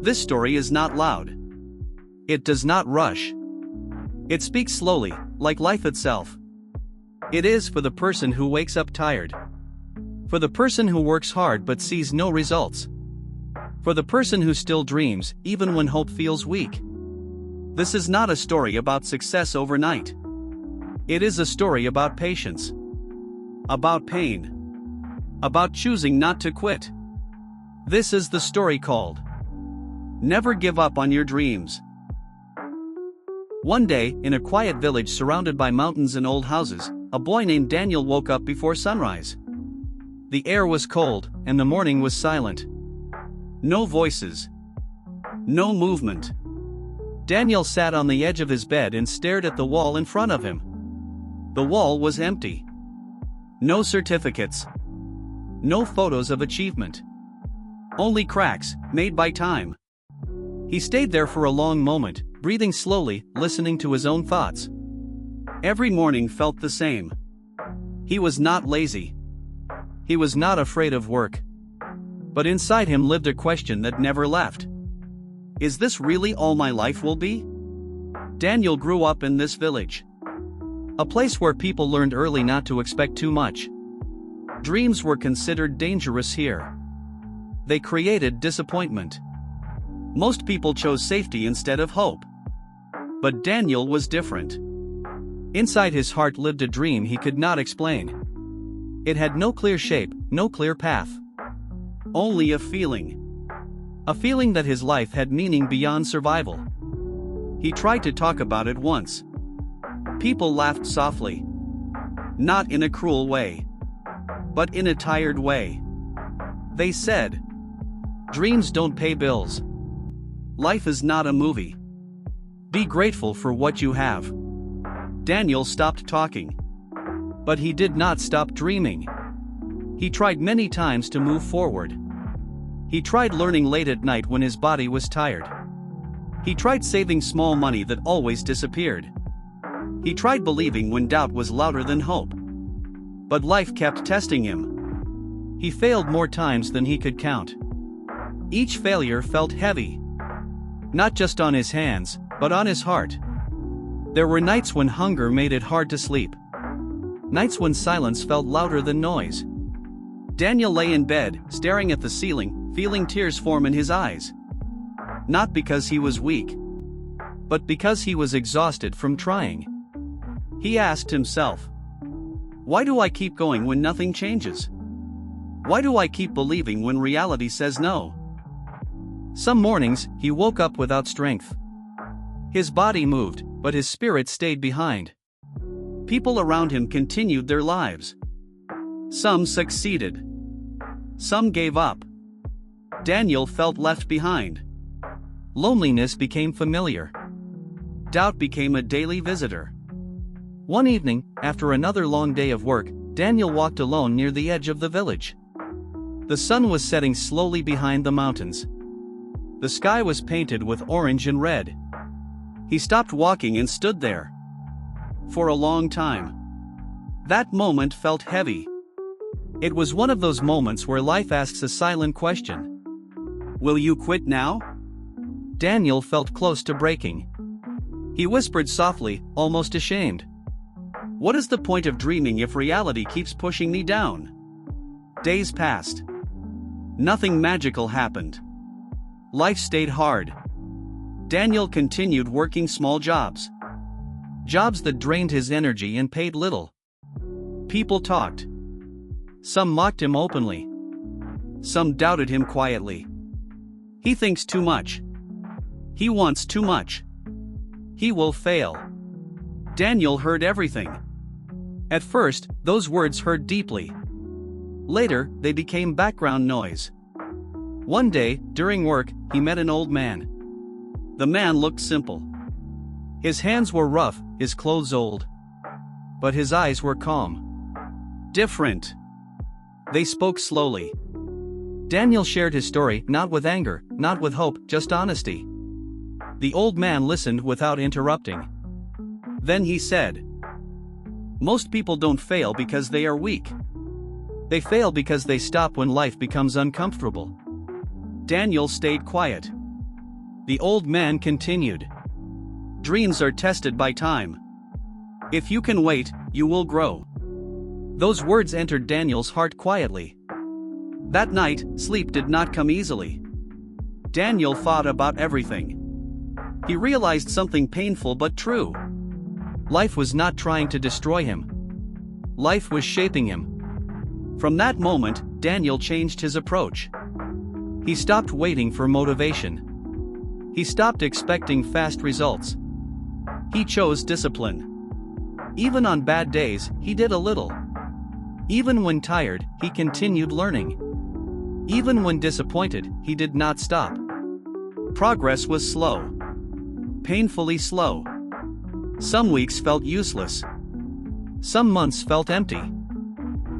This story is not loud. It does not rush. It speaks slowly, like life itself. It is for the person who wakes up tired. For the person who works hard but sees no results. For the person who still dreams, even when hope feels weak. This is not a story about success overnight. It is a story about patience. About pain. About choosing not to quit. This is the story called Never Give Up on Your Dreams. One day, in a quiet village surrounded by mountains and old houses, a boy named Daniel woke up before sunrise. The air was cold, and the morning was silent. No voices. No movement. Daniel sat on the edge of his bed and stared at the wall in front of him. The wall was empty. No certificates. No photos of achievement. Only cracks, made by time. He stayed there for a long moment, breathing slowly, listening to his own thoughts. Every morning felt the same. He was not lazy. He was not afraid of work. But inside him lived a question that never left. Is this really all my life will be? Daniel grew up in this village. A place where people learned early not to expect too much. Dreams were considered dangerous here. They created disappointment. Most people chose safety instead of hope. But Daniel was different. Inside his heart lived a dream he could not explain. It had no clear shape, no clear path. Only a feeling. A feeling that his life had meaning beyond survival. He tried to talk about it once. People laughed softly. Not in a cruel way. But in a tired way. They said, "Dreams don't pay bills. Life is not a movie. Be grateful for what you have." Daniel stopped talking. But he did not stop dreaming. He tried many times to move forward. He tried learning late at night when his body was tired. He tried saving small money that always disappeared. He tried believing when doubt was louder than hope. But life kept testing him. He failed more times than he could count. Each failure felt heavy. Not just on his hands, but on his heart. There were nights when hunger made it hard to sleep. Nights when silence felt louder than noise. Daniel lay in bed, staring at the ceiling, feeling tears form in his eyes. Not because he was weak, but because he was exhausted from trying. He asked himself, "Why do I keep going when nothing changes? Why do I keep believing when reality says no?" Some mornings, he woke up without strength. His body moved, but his spirit stayed behind. People around him continued their lives. Some succeeded. Some gave up. Daniel felt left behind. Loneliness became familiar. Doubt became a daily visitor. One evening, after another long day of work, Daniel walked alone near the edge of the village. The sun was setting slowly behind the mountains. The sky was painted with orange and red. He stopped walking and stood there. For a long time. That moment felt heavy. It was one of those moments where life asks a silent question. Will you quit now? Daniel felt close to breaking. He whispered softly, almost ashamed. What is the point of dreaming if reality keeps pushing me down? Days passed. Nothing magical happened. Life stayed hard. Daniel continued working small jobs. Jobs that drained his energy and paid little. People talked. Some mocked him openly. Some doubted him quietly. He thinks too much. He wants too much. He will fail. Daniel heard everything. At first, those words hurt deeply. Later, they became background noise. One day, during work, he met an old man. The man looked simple. His hands were rough, his clothes old. But his eyes were calm. Different. They spoke slowly. Daniel shared his story, not with anger, not with hope, just honesty. The old man listened without interrupting. Then he said, "Most people don't fail because they are weak. They fail because they stop when life becomes uncomfortable." Daniel stayed quiet. The old man continued. Dreams are tested by time. If you can wait, you will grow. Those words entered Daniel's heart quietly. That night, sleep did not come easily. Daniel thought about everything. He realized something painful but true. Life was not trying to destroy him. Life was shaping him. From that moment, Daniel changed his approach. He stopped waiting for motivation. He stopped expecting fast results. He chose discipline. Even on bad days, he did a little. Even when tired, he continued learning. Even when disappointed, he did not stop. Progress was slow. Painfully slow. Some weeks felt useless. Some months felt empty.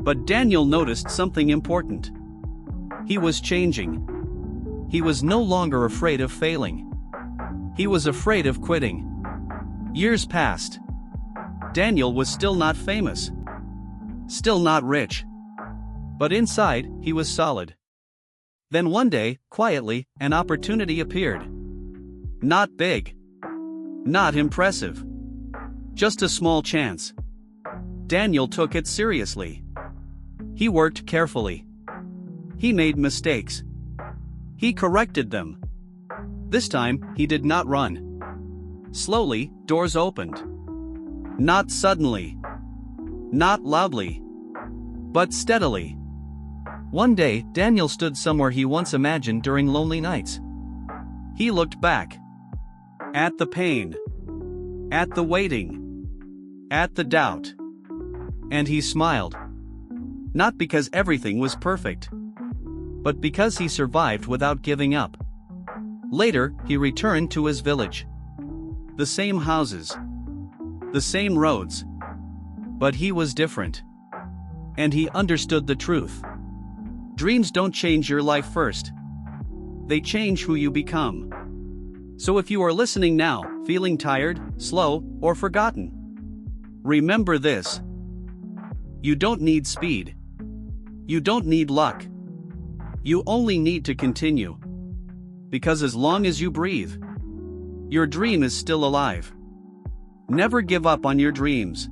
But Daniel noticed something important. He was changing. He was no longer afraid of failing. He was afraid of quitting. Years passed. Daniel was still not famous. Still not rich. But inside, he was solid. Then one day, quietly, an opportunity appeared. Not big. Not impressive. Just a small chance. Daniel took it seriously. He worked carefully. He made mistakes. He corrected them. This time, he did not run. Slowly, doors opened. Not suddenly. Not loudly. But steadily. One day, Daniel stood somewhere he once imagined during lonely nights. He looked back. At the pain. At the waiting. At the doubt. And he smiled. Not because everything was perfect, but because he survived without giving up. Later, he returned to his village. The same houses. The same roads. But he was different. And he understood the truth. Dreams don't change your life first. They change who you become. So if you are listening now, feeling tired, slow, or forgotten, remember this. You don't need speed. You don't need luck. You only need to continue. Because as long as you breathe, your dream is still alive. Never give up on your dreams.